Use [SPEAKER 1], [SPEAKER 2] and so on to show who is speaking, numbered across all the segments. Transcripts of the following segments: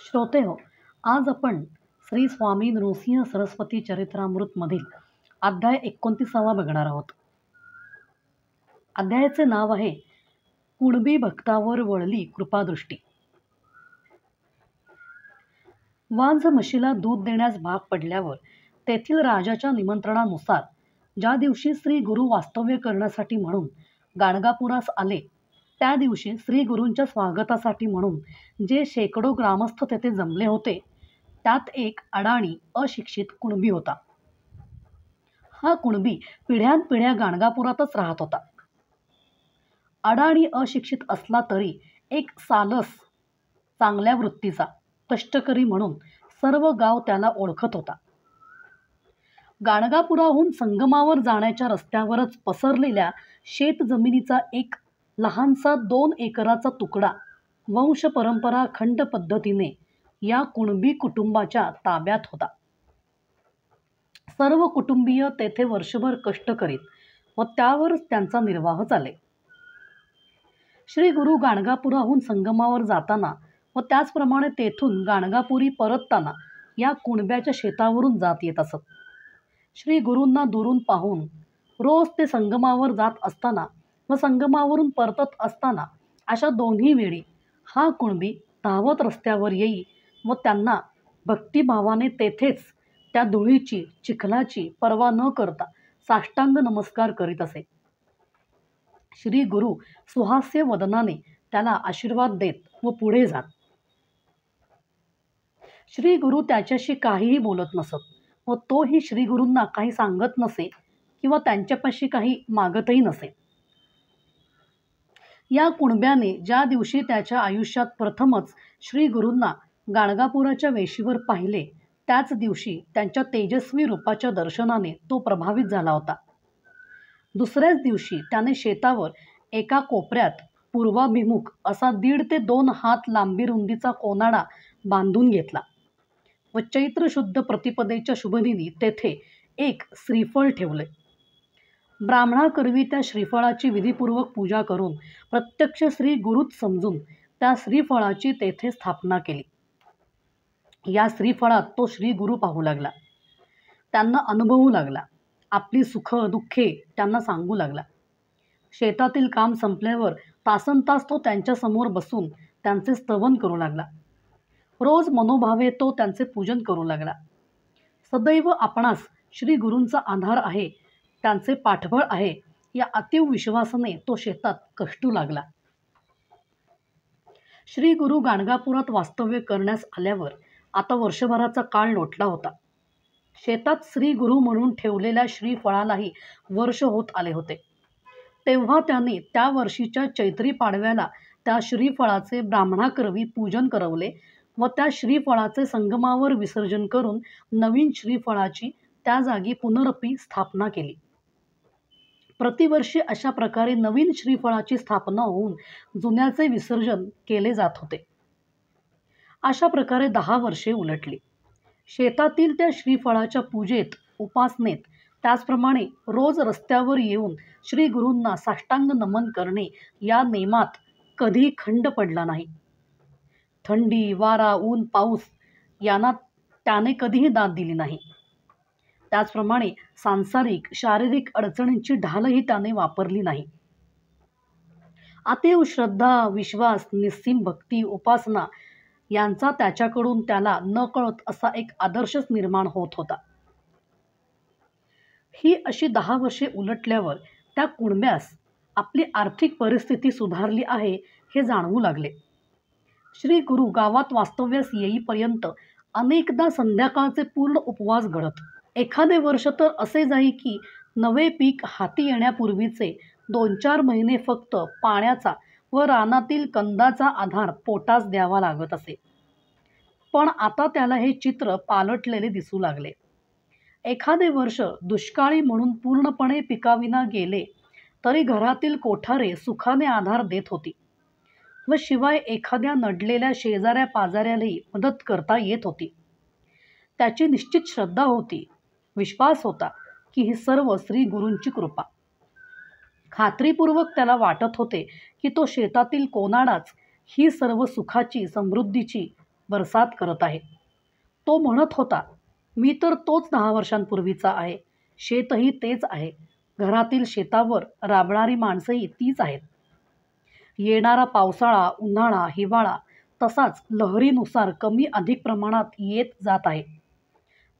[SPEAKER 1] श्रोते हो, आज आपण श्री स्वामी नृसिंह सरस्वती चरित्रामृतमधील अध्याय 29 बघणार आहोत. अध्यायाचे नाव आहे कुणबी भक्तावर वळली कृपादृष्टी. वांझ म्हशीला दूध देण्यास भाग पडल्यावर तेथील राजाच्या निमंत्रणानुसार ज्या दिवशी श्री गुरु वास्तव्य करण्यासाठी म्हणून गाणगापुरास आले, त्या दिवशी श्री गुरूंच्या स्वागतासाठी म्हणून जे शेकडो ग्रामस्थ तेथे जमले होते, त्यात एक अडाणी अशिक्षित कुणबी होता. हा कुणबी पिढ्यानपिढ्या गाणगापुरातच राहत होता. अडाणी अशिक्षित असला तरी एक सालस चांगल्या वृत्तीचा कष्टकरी म्हणून सर्व गाव त्याला ओळखत होता. गाणगापुराहून संगमावर जाण्याच्या रस्त्यावरच पसरलेल्या शेतजमिनीचा एक लहानसा 2 एकराचा तुकडा वंश परंपरा खंड पद्धतीने या कुणबी कुटुंबाच्या ताब्यात होता. सर्व कुटुंबीय तेथे वर्षभर कष्ट करीत व त्यावरच त्यांचा निर्वाह चाले. श्री गुरु गाणगापुराहून संगमावर जाताना व त्याचप्रमाणे तेथून गाणगापुरी परतताना या कुणब्याच्या शेतावरून जात येत असत. श्री गुरूंना दुरून पाहून रोज ते संगमावर जात असताना व संगमावरून परतत असताना अशा दोन्ही वेळी हा कुणबी धावत रस्त्यावर येई व त्यांना भक्तिभावाने तेथेच त्या धुळीची चिखलाची पर्वा न करता साष्टांग नमस्कार करीत असे. श्री गुरु सुहास्य वदनाने त्याला आशीर्वाद देत व पुढे जात. श्री गुरु त्याच्याशी काहीही बोलत नसत व तोही श्री गुरूंना काही सांगत नसे किंवा त्यांच्यापाशी काही मागतही नसे. या कुणब्याने ज्या दिवशी त्याच्या आयुष्यात प्रथमच श्री गुरूंना गाणगापुराच्या वेशीवर पाहिले, त्याच दिवशी त्यांच्या तेजस्वी रूपाच्या दर्शनाने तो प्रभावित झाला होता. दुसऱ्याच दिवशी त्याने शेतावर एका कोपऱ्यात पूर्वाभिमुख असा 1.5 ते 2 हात लांबी रुंदीचा कोनाडा बांधून घेतला व चैत्र शुद्ध प्रतिपदेच्या शुभदिनी तेथे एक श्रीफळ ठेवले. ब्राह्मणाकरवी त्या श्रीफळाची विधिपूर्वक पूजा करून प्रत्यक्ष श्री गुरूच समजून त्या श्रीफळाची तेथे स्थापना केली. या श्रीफळात तो श्री गुरु पाहू लागला, त्यांना अनुभवू लागला, आपली सुख दुःखे त्यांना सांगू लागला. शेतातील काम संपल्यावर तासनतास तो त्यांच्यासमोर बसून त्यांचे स्तवन करू लागला. रोज मनोभावे तो त्यांचे पूजन करू लागला. सदैव आपणास श्री गुरूंचा आधार आहे, त्यांचे पाठबळ आहे, या अतीव विश्वासाने तो शेतात कष्टू लागला. श्री गुरु गाणगापुरात वास्तव्य करण्यास आल्यावर आता वर्षभराचा काळ लोटला होता. शेतात श्री गुरु म्हणून ठेवलेल्या श्रीफळालाही वर्ष होत आले होते. तेव्हा त्याने त्या वर्षीच्या चैत्री पाडव्याला त्या श्रीफळाचे ब्राह्मणाकरवी पूजन करवले व त्या श्रीफळाचे संगमावर विसर्जन करून नवीन श्रीफळाची त्या जागी पुनरपी स्थापना केली. प्रतिवर्षी अशा प्रकारे नवीन श्रीफळाची स्थापना होऊन जुन्याचे विसर्जन केले जात होते. अशा प्रकारे 10 वर्षे उलटली. शेतातील त्या श्रीफळाच्या पूजेत, उपासनेत, त्याचप्रमाणे रोज रस्त्यावर येऊन श्री गुरूंना साष्टांग नमन करणे या नेमात कधी खंड पडला नाही. थंडी, वारा, ऊन, पाऊस यांना त्याने कधीही दाद दिली नाही. त्याचप्रमाणे सांसारिक शारीरिक अडचणींची ढालही त्याने वापरली नाही. अतीव श्रद्धा, विश्वास, निस्सीम भक्ती, उपासना यांचा त्याच्याकडून त्याला नकळत असा एक आदर्शच निर्माण होत होता. ही अशी 10 वर्षे उलटल्यावर त्या कुणब्यास आपली आर्थिक परिस्थिती सुधारली आहे हे जाणवू लागले. श्री गुरु गावात वास्तव्यास येईपर्यंत अनेकदा संध्याकाळचे पूर्ण उपवास घडत. एखादे वर्ष तर असे जाई की नवे पीक हाती येण्यापूर्वीचे 2-4 महिने फक्त पाण्याचा व रानातील कंदाचा आधार पोटास द्यावा लागत असे. पण आता त्याला हे चित्र पालटलेले दिसू लागले. एखादे वर्ष दुष्काळी म्हणून पूर्णपणे पिकाविना गेले तरी घरातील कोठारे सुखाने आधार देत होती व शिवाय एखाद्या नडलेल्या शेजाऱ्या पाजाऱ्यालाही मदत करता येत होती. त्याची निश्चित श्रद्धा होती, विश्वास होता की ही सर्व श्री गुरूंची कृपा. खात्रीपूर्वक त्याला वाटत होते की तो शेतातील कोनाडाच ही सर्व सुखाची, समृद्धीची बरसात करत आहे. तो म्हणत होता, मी तर तोच 10 वर्षांपूर्वीचा आहे. शेतही तेच आहे. घरातील शेतावर राबणारी माणसंही तीच आहेत. येणारा पावसाळा, उन्हाळा, हिवाळा तसाच लहरीनुसार कमी अधिक प्रमाणात येत जात आहे.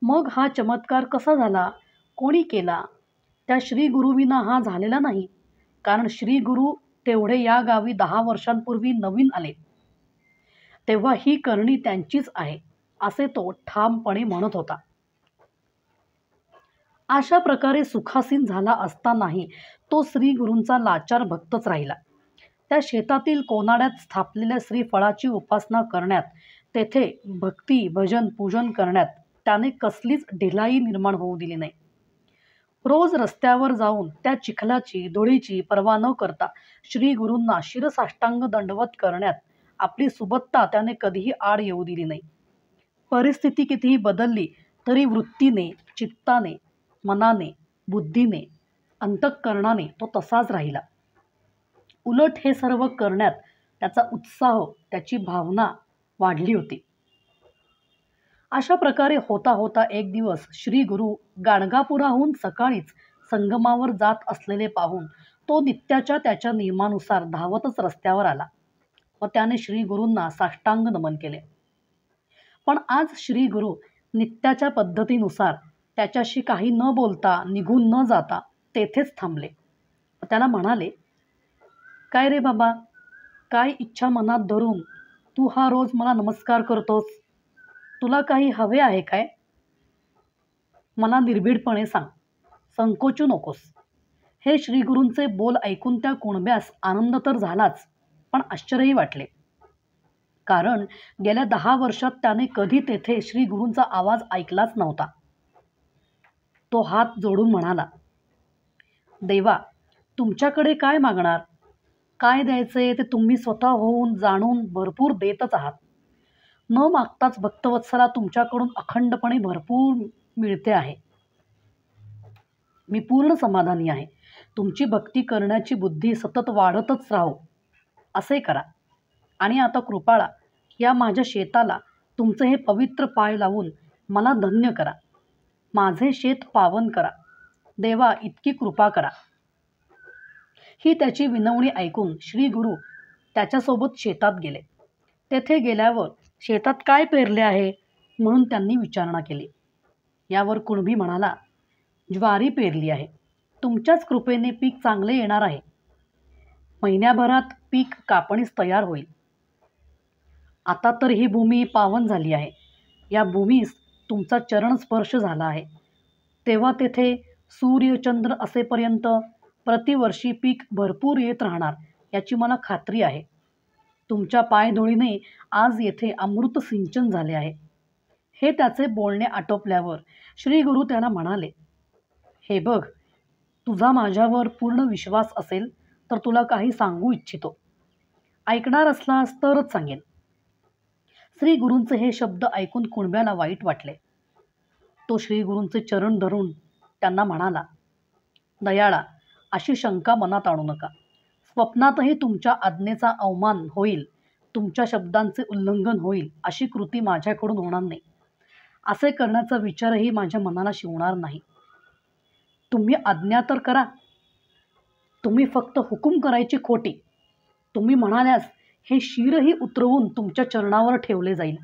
[SPEAKER 1] मग हा चमत्कार कसा झाला? कोणी केला? त्या श्रीगुरूविना हा झालेला नाही. कारण श्रीगुरू तेवढे या गावी 10 वर्षांपूर्वी नवीन आले. तेव्हा ही करणी त्यांचीच आहे, असे तो ठामपणे म्हणत होता. अशा प्रकारे सुखासीन झाला असतानाही तो श्रीगुरूंचा लाचार भक्तच राहिला. त्या शेतातील कोनाड्यात स्थापलेल्या श्रीफळाची उपासना करण्यात, तेथे भक्ती, भजन, पूजन करण्यात त्याने कसलीच ढिलाई निर्माण होऊ दिली नाही. रोज रस्त्यावर जाऊन त्या चिखलाची, धुळीची पर्वा न करता श्रीगुरूंना शिरसाष्टांग दंडवत करण्यात आपली सुबत्ता त्याने कधीही आड येऊ दिली नाही. परिस्थिती कितीही बदलली तरी वृत्तीने, चित्ताने, मनाने, बुद्धीने, अंतःकरणाने तो तसाच राहिला. उलट हे सर्व करण्यात त्याचा उत्साह, त्याची भावना वाढली होती. अशा प्रकारे होता होता एक दिवस श्रीगुरू गाणगापुराहून सकाळीच संगमावर जात असलेले पाहून तो नित्याच्या त्याच्या नियमानुसार धावतच रस्त्यावर आला व त्याने श्रीगुरूंना साष्टांग नमन केले. पण आज श्रीगुरू नित्याच्या पद्धतीनुसार त्याच्याशी काही न बोलता, निघून न जाता तेथेच थांबले. त्याला म्हणाले, काय रे बाबा, काय इच्छा मनात धरून तू हा रोज मला नमस्कार करतोस? तुला काही हवे आहे काय? मला निर्भीडपणे सांग, संकोचू नकोस. हे श्रीगुरूंचे बोल ऐकून त्या कुणब्यास आनंद तर झालाच, पण आश्चर्यही वाटले. कारण गेल्या 10 वर्षात त्याने कधी तेथे श्रीगुरूंचा आवाज ऐकलाच नव्हता. तो हात जोडून म्हणाला, देवा, तुमच्याकडे काय मागणार? काय द्यायचे ते तुम्ही स्वतः होऊन जाणून भरपूर देतच आहात. न मागताच भक्तवत्सला तुमच्याकडून अखंडपणे भरपूर मिळते आहे. मी पूर्ण समाधानी आहे. तुमची भक्ती करण्याची बुद्धी सतत वाढतच राहो, असे करा. आणि आता कृपाळा, या माझ्या शेताला तुमचे हे पवित्र पाय लावून मला धन्य करा. माझे शेत पावन करा. देवा, इतकी कृपा करा. ही त्याची विनवणी ऐकून श्रीगुरू त्याच्यासोबत शेतात गेले. तेथे गेल्यावर शेतात काय पेरले आहे म्हणून त्यांनी विचारणा केली. यावर कुणबी म्हणाला, ज्वारी पेरली आहे. तुमच्याच कृपेने पीक चांगले येणार आहे. महिन्याभरात पीक कापणीस तयार होईल. आता तर ही भूमी पावन झाली आहे. या भूमीस तुमचा चरणस्पर्श झाला आहे. तेव्हा तेथे सूर्य चंद्र असेपर्यंत प्रतिवर्षी पीक भरपूर येत राहणार याची मला खात्री आहे. तुमच्या पायधुळीने आज येथे अमृत सिंचन झाले आहे. हे त्याचे बोलणे आटोपल्यावर श्रीगुरू त्याला म्हणाले, हे बघ, तुझा माझ्यावर पूर्ण विश्वास असेल तर तुला काही सांगू इच्छितो. ऐकणार असलास तरच सांगेन. श्रीगुरूंचे हे शब्द ऐकून कुणब्याला वाईट वाटले. तो श्रीगुरूंचे चरण धरून त्यांना म्हणाला, दयाळा, अशी शंका मनात आणू नका. स्वप्नातही तुमच्या आज्ञेचा अवमान होईल, तुमच्या शब्दांचे उल्लंघन होईल अशी कृती माझ्याकडून होणार नाही. असे करण्याचा विचारही माझ्या मनाला शिवणार नाही. तुम्ही आज्ञा तर करा. तुम्ही फक्त हुकूम करायची खोटी. तुम्ही म्हणाल्यास हे शिरही उतरवून तुमच्या चरणावर ठेवले जाईल.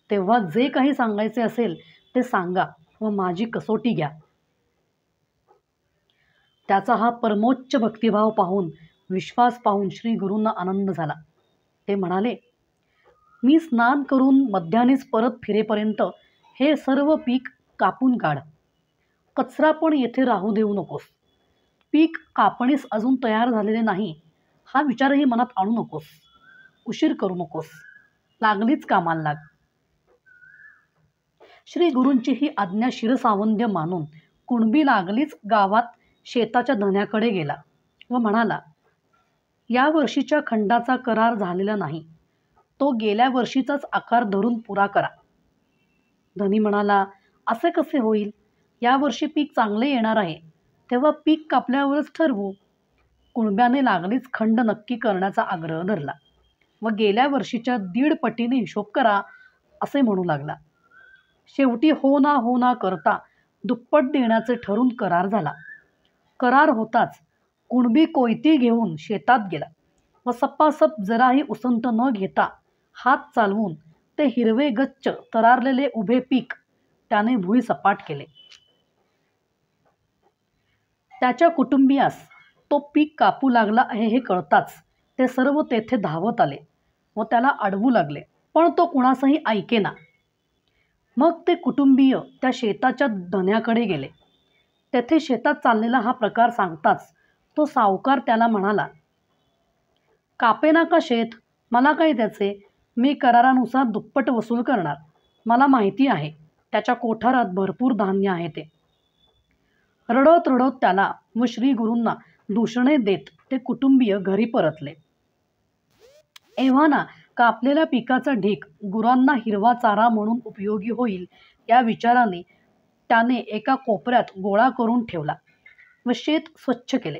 [SPEAKER 1] तेव्हा जे काही सांगायचे असेल ते सांगा व माझी कसोटी घ्या. त्याचा हा परमोच्च भक्तिभाव पाहून, विश्वास पाहून श्रीगुरूंना आनंद झाला. ते म्हणाले, मी स्नान करून मध्यानेच परत फिरेपर्यंत हे सर्व पीक कापून काढ. कचरा पण येथे राहू देऊ नकोस. पीक कापणीस अजून तयार झालेले नाही हा विचारही मनात आणू नकोस. उशीर करू नकोस. लागलीच कामाला लाग. श्रीगुरूंची ही आज्ञा शिरसावंद्य मानून कुणबी लागलीच गावात शेताच्या धन्याकडे गेला व म्हणाला, या वर्षीच्या खंडाचा करार झालेला नाही. तो गेल्या वर्षीचाच आकार धरून पुरा करा. धनी म्हणाला, असे कसे होईल? यावर्षी पीक चांगले येणार आहे. तेव्हा पीक कापल्यावरच ठरवू. कुणब्याने लागलीच खंड नक्की करण्याचा आग्रह धरला. व गेल्या वर्षीच्या 1.5 पटीने हिशोब करा असे म्हणू लागला. शेवटी हो ना करता दुप्पट देण्याचे ठरून करार झाला. करार होताच कुणबी कोयती घेऊन शेतात गेला व सपासप जराही उसंत न घेता हात चालवून ते हिरवे गच्च तरारलेले उभे पीक त्याने भुई सपाट केले. त्याच्या कुटुंबियास तो पीक कापू लागला आहे हे कळताच ते सर्व तेथे धावत आले व त्याला अडवू लागले, पण तो कुणासही ऐकेना. मग ते कुटुंबीय त्या शेताच्या धन्याकडे गेले. तेथे शेतात चाललेला हा प्रकार सांगताच तो सावकार त्याला म्हणाला, कापेना का शेत, मला काय त्याचे, मी करारानुसार दुप्पट वसूल करणार. मला माहिती आहे त्याच्या कोठारात भरपूर धान्य आहे ते. रडत रडत त्याला व श्री गुरूंना दूषणे देत ते कुटुंबीय घरी परतले. एव्हाना कापलेल्या पिकाचा ढीक गुरांना हिरवा चारा म्हणून उपयोगी होईल या विचाराने त्याने एका कोपऱ्यात गोळा करून ठेवला व शेत स्वच्छ केले.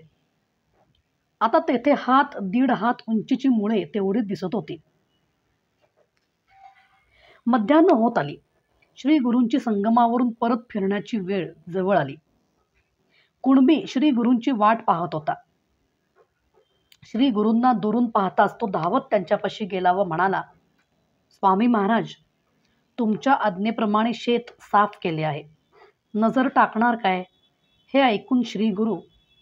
[SPEAKER 1] आता तेथे 1.5 हात उंचीची मुळे तेवढी दिसत होती. मध्यान्ह होत आली. श्री गुरूंची संगमावरून परत फिरण्याची वेळ जवळ आली. कुणबी श्री गुरूंची वाट पाहत होता. श्री गुरूंना दुरून पाहताच तो धावत त्यांच्यापाशी गेला व म्हणाला, स्वामी महाराज, तुमच्या आज्ञेप्रमाणे शेत साफ केले आहे. नजर टाकणार काय? हे ऐकून श्री गुरु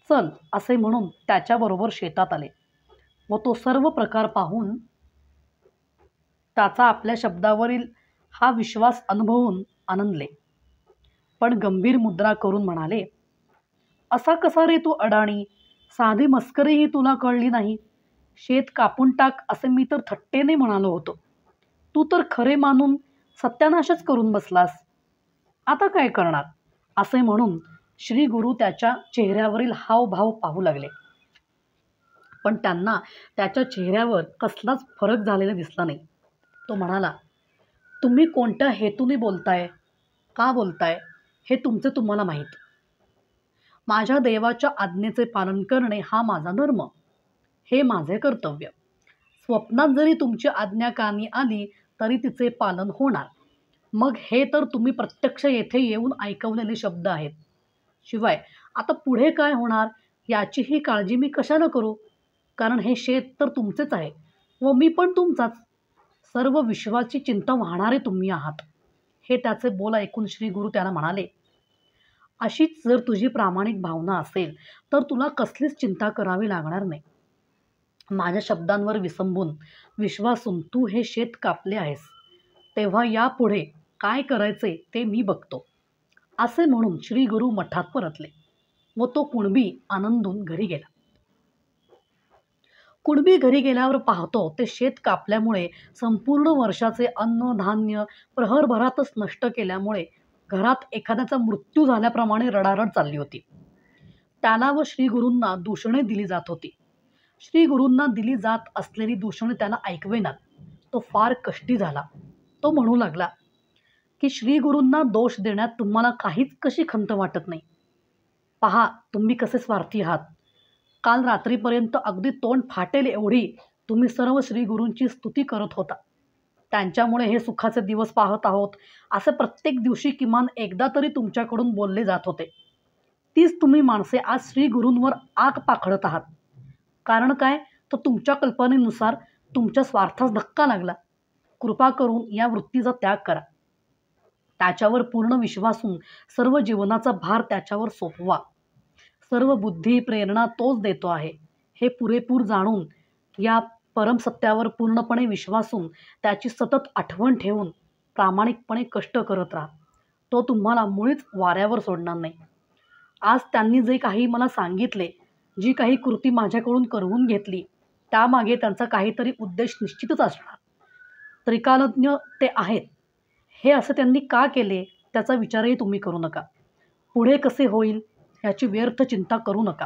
[SPEAKER 1] चल असे म्हणून त्याच्याबरोबर शेतात आले व तो सर्व प्रकार पाहून त्याचा आपल्या शब्दावरील हा विश्वास अनुभवून आनंदले, पण गंभीर मुद्रा करून म्हणाले, असा कसा रे तू अडाणी, साधी मस्करीही तुला कळली नाही. शेत कापून टाक असे मी तर थट्टेने म्हणालो होतो. तू तर खरे मानून सत्यानाशच करून बसलास. आता काय करणार? असे म्हणून श्री गुरु त्याच्या चेहऱ्यावरील हावभाव पाहू लागले, पण त्यांना त्याच्या चेहऱ्यावर कसलाच फरक झालेला दिसला नाही. तो म्हणाला, तुम्ही कोणत्या हेतूने बोलताय, का बोलताय हे तुमचे तुम्हाला माहीत. माझ्या देवाच्या आज्ञेचे पालन करणे हा माझा धर्म, हे माझे कर्तव्य. स्वप्नात जरी तुमची आज्ञा कानी आली तरी तिचे पालन होणार. मग हे तर तुम्ही प्रत्यक्ष येथे येऊन ऐकवलेले शब्द आहेत. शिवाय आता पुढे काय होणार याचीही काळजी मी कशाला करू, कारण हे शेत तर तुमचेच आहे व मी पण तुमचाच. सर्व विश्वाची चिंता वाहणारे तुम्ही आहात. हे त्याचे बोल ऐकून श्री गुरु त्याला म्हणाले, अशीच जर तुझी प्रामाणिक भावना असेल तर तुला कसलीच चिंता करावी लागणार नाही. माझ्या शब्दांवर विसंबून विश्वासून तू हे शेत कापले आहेस, तेव्हा यापुढे काय करायचे ते मी बघतो. असे म्हणून श्री गुरु मठात परतले व तो कुणबी आनंदून घरी गेला. कुणबी घरी गेल्यावर पाहतो ते शेत कापल्यामुळे संपूर्ण वर्षाचे अन्न धान्य प्रहरभरातच नष्ट केल्यामुळे घरात एखाद्याचा मृत्यू झाल्याप्रमाणे रडारड चालली होती. त्याला व श्री गुरूंना दूषणे दिली जात होती. श्री गुरूंना दिली जात असलेली दूषणे त्याला ऐकवेनात. तो फार कष्टी झाला. तो म्हणू लागला की श्री गुरूंना दोष देण्यात तुम्हाला काहीच कशी खंत वाटत नाही. पहा तुम्ही कसे स्वार्थी आहात. काल रात्रीपर्यंत अगदी तोंड फाटेल एवढी तुम्ही सर्व श्री गुरूंची स्तुती करत होता. त्यांच्यामुळे हे सुखाचे दिवस पाहत आहोत असे प्रत्येक दिवशी किमान एकदा तरी तुमच्याकडून बोलले जात होते. तीच तुम्ही माणसे आज श्री गुरूंवर आग पाखडत आहात. कारण काय, तर तुमच्या कल्पनेनुसार तुमच्या स्वार्थास धक्का लागला. कृपा करून या वृत्तीचा त्याग करा. त्याच्यावर पूर्ण विश्वासून सर्व जीवनाचा भार त्याच्यावर सोपवा. सर्व बुद्धी प्रेरणा तोच देतो आहे हे पुरेपूर जाणून या परमसत्यावर पूर्णपणे विश्वासून त्याची सतत आठवण ठेवून प्रामाणिकपणे कष्ट करत राहा. तो तुम्हाला मुळीच वाऱ्यावर सोडणार नाही. आज त्यांनी जे काही मला सांगितले, जी काही कृती माझ्याकडून करवून घेतली, त्यामागे त्यांचा काहीतरी उद्देश निश्चितच असणार. त्रिकालज्ञ ते आहेत. हे असं त्यांनी का केले त्याचा विचारही तुम्ही करू नका. पुढे कसे होईल याची व्यर्थ चिंता करू नका.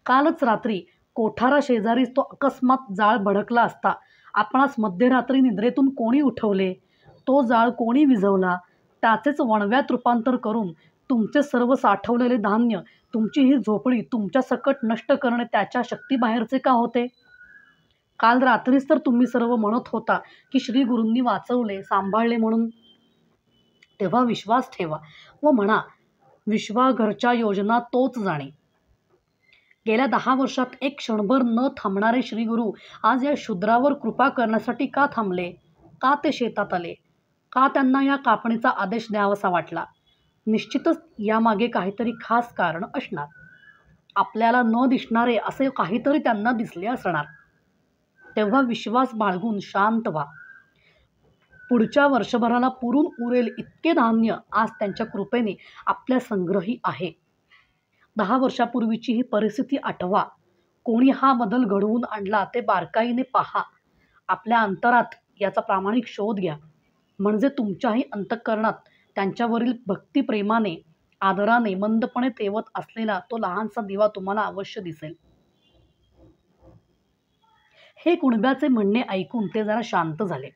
[SPEAKER 1] कालच रात्री कोठारा शेजारीच तो अकस्मात जाळ भडकला असता आपणास मध्यरात्री निद्रेतून कोणी उठवले, तो जाळ कोणी विझवला, त्याचेच वणव्यात रूपांतर करून तुमचे सर्व साठवलेले धान्य, तुमची ही झोपडी तुमच्या सकट नष्ट करणे त्याच्या शक्तीबाहेरचे का होते? काल रात्रीच तर तुम्ही सर्व म्हणत होता की श्री गुरूंनी वाचवले, सांभाळले म्हणून. तेव्हा विश्वास ठेवा व म्हणा, विश्वाघरच्या योजना तोच जाणे. गेल्या 10 वर्षात एक क्षणभर न थांबणारे श्रीगुरू आज या शूद्रावर कृपा करण्यासाठी का थांबले? का ते शेतात आले? का त्यांना या कापणीचा आदेश द्यावासा वाटला? निश्चितच यामागे काहीतरी खास कारण असणार. आपल्याला न दिसणारे असे काहीतरी त्यांना दिसले असणार. तेव्हा विश्वास बाळगून शांत व्हा. पुढच्या वर्षभराला पुरून उरेल इतके धान्य आज त्यांच्या कृपेने आपल्या संग्रही आहे. 10 वर्षापूर्वीची ही परिस्थिती आठवा. कोणी हा बदल घडवून आणला ते बारकाईने पहा. आपल्या अंतरात याचा प्रामाणिक शोध घ्या. म्हणजे तुमच्याही अंतःकरणात त्यांच्यावरील भक्तिप्रेमाने, आदराने मंदपणे तेवत असलेला तो लहानसा दिवा तुम्हाला अवश्य दिसेल. हे कुणब्याचे म्हणणे ऐकून ते जरा शांत झाले.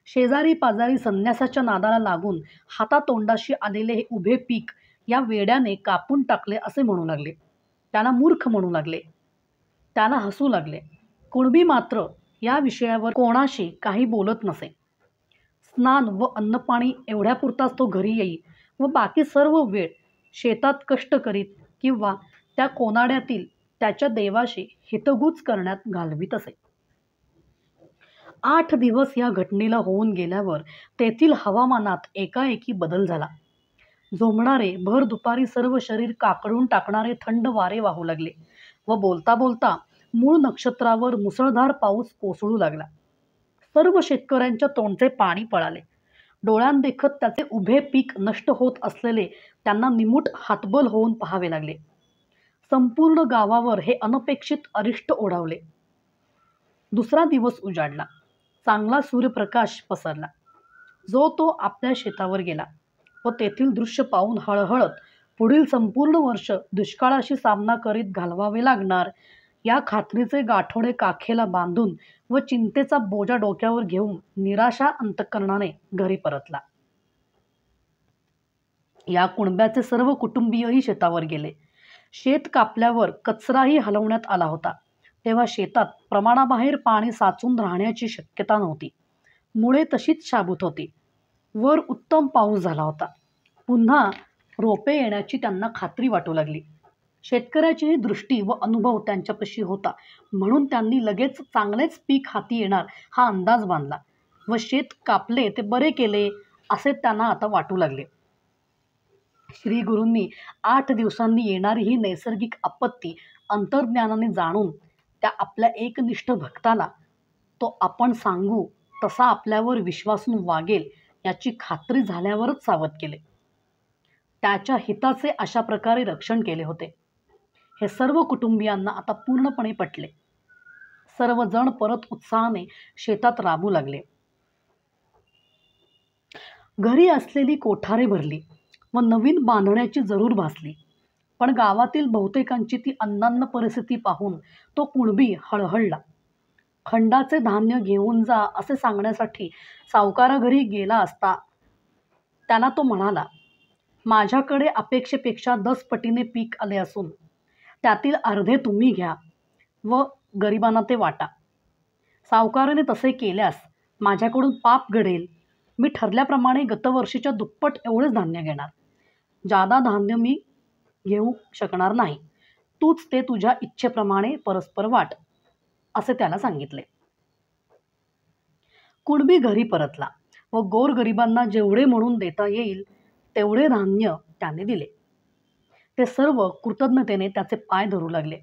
[SPEAKER 1] शेजारी पाजारी संन्यासाच्या नादाला लागून हातातोंडाशी आलेले हे उभे पीक या वेड्याने कापून टाकले असे म्हणू लागले. त्याला मूर्ख म्हणू लागले. त्याला हसू लागले. कुणबी मात्र या विषयावर कोणाशी काही बोलत नसे. स्नान व अन्नपाणी एवढ्यापुरताच तो घरी येई व बाकी सर्व वेळ शेतात कष्ट करीत किंवा त्या कोनाड्यातील त्याच्या देवाशी हितगुज करण्यात घालवीत असे. 8 दिवस या घटनेला होऊन गेल्यावर तेथील हवामानात एकाएकी बदल झाला. झोंबणारे भर दुपारी सर्व शरीर काकडून टाकणारे थंड वारे वाहू लागले व बोलता बोलता मूळ नक्षत्रावर मुसळधार पाऊस कोसळू लागला. सर्व शेतकऱ्यांच्या तोंडचे पाणी पळाले. डोळ्यांदेखत त्याचे उभे पीक नष्ट होत असलेले त्यांना निमूट हातबल होऊन पाहावे लागले. संपूर्ण गावावर हे अनपेक्षित अरिष्ट ओढावले. दुसरा दिवस उजाडला. चांगला सूर्यप्रकाश पसरला. जो तो आपल्या शेतावर गेला व तेथील दृश्य पाहून हळहळत पुढील संपूर्ण वर्ष दुष्काळाशी सामना करीत घालवावे लागणार या खात्रीचे गाठोडे काखेला बांधून व चिंतेचा बोजा डोक्यावर घेऊन निराशा अंतःकरणाने घरी परतला. या कुणब्याचे सर्व कुटुंबीयही शेतावर गेले. शेत कापल्यावर कचराही हलवण्यात आला होता. तेव्हा शेतात प्रमाणाबाहेर पाणी साचून राहण्याची शक्यता नव्हती. मुळे तशीच शाबूत होती. वर उत्तम पाऊस झाला होता. पुन्हा रोपे येण्याची त्यांना खात्री वाटू लागली. शेतकऱ्याचीही दृष्टी व अनुभव त्यांच्यापाशी होता म्हणून त्यांनी लगेच चांगलेच पीक हाती येणार हा अंदाज बांधला व शेत कापले ते बरे केले असे त्यांना आता वाटू लागले. श्री गुरूंनी 8 दिवसांनी येणारी ही नैसर्गिक आपत्ती अंतर्ज्ञानाने जाणून त्या आपल्या एकनिष्ठ भक्ताला तो आपण सांगू तसा आपल्यावर विश्वासून वागेल याची खात्री झाल्यावरच सावध केले. त्याच्या हिताचे अशा प्रकारे रक्षण केले होते. हे सर्व कुटुंबियांना आता पूर्णपणे पटले. सर्वजण परत उत्साहाने शेतात राबू लागले. घरी असलेली कोठारे भरली व नवीन बांधण्याची जरूर भासली. पण गावातील बहुतेकांची ती अन्नान्न परिस्थिती पाहून तो कुणबी हळहळला. खंडाचे धान्य घेऊन जा असे सांगण्यासाठी सावकाराघरी गेला असता त्याला तो म्हणाला, माझ्याकडे अपेक्षेपेक्षा 10 पटीने पीक आले असून त्यातील अर्धे तुम्ही घ्या व गरिबांना ते वाटा. सावकाराने तसे केल्यास माझ्याकडून पाप घडेल. मी ठरल्याप्रमाणे गतवर्षीच्या दुप्पट एवढेच धान्य घेणार. जादा धान्य मी घेऊ शकणार नाही. तूच ते तुझ्या इच्छेप्रमाणे परस्पर वाट असे त्याला सांगितले. कुणबी घरी परतला व गोरगरिबांना जेवढे म्हणून देता येईल तेवढे धान्य त्याने दिले. ते सर्व कृतज्ञतेने त्याचे पाय धरू लागले.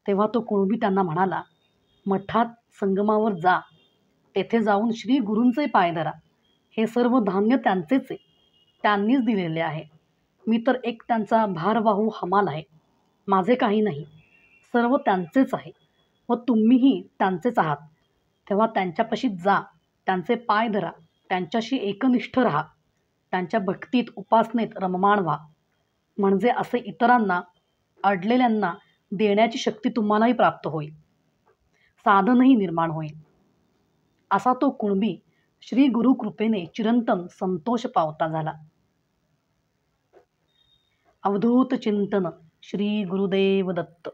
[SPEAKER 1] तेव्हा तो कुणबी त्यांना म्हणाला, मठात संगमावर जा. तेथे जाऊन श्री गुरूंचे पाय धरा. हे सर्व धान्य त्यांचेच आहे. त्यांनीच दिलेले आहे. मी तर एक त्यांचा भारवाहू हमाल आहे. माझे काही नाही. सर्व त्यांचेच आहे व तुम्हीही त्यांचेच आहात. तेव्हा त्यांच्यापाशी जा. त्यांचे पाय धरा. त्यांच्याशी एकनिष्ठ राहा. त्यांच्या भक्तीत उपासनेत रममाण व्हा. म्हणजे असे इतरांना अडलेल्यांना देण्याची शक्ती तुम्हालाही प्राप्त होईल. साधनही निर्माण होईल. असा तो कुणबी श्री गुरु कृपेने चिरंतन संतोष पावता झाला. अवधूत चिंतन श्री गुरुदेव दत्त.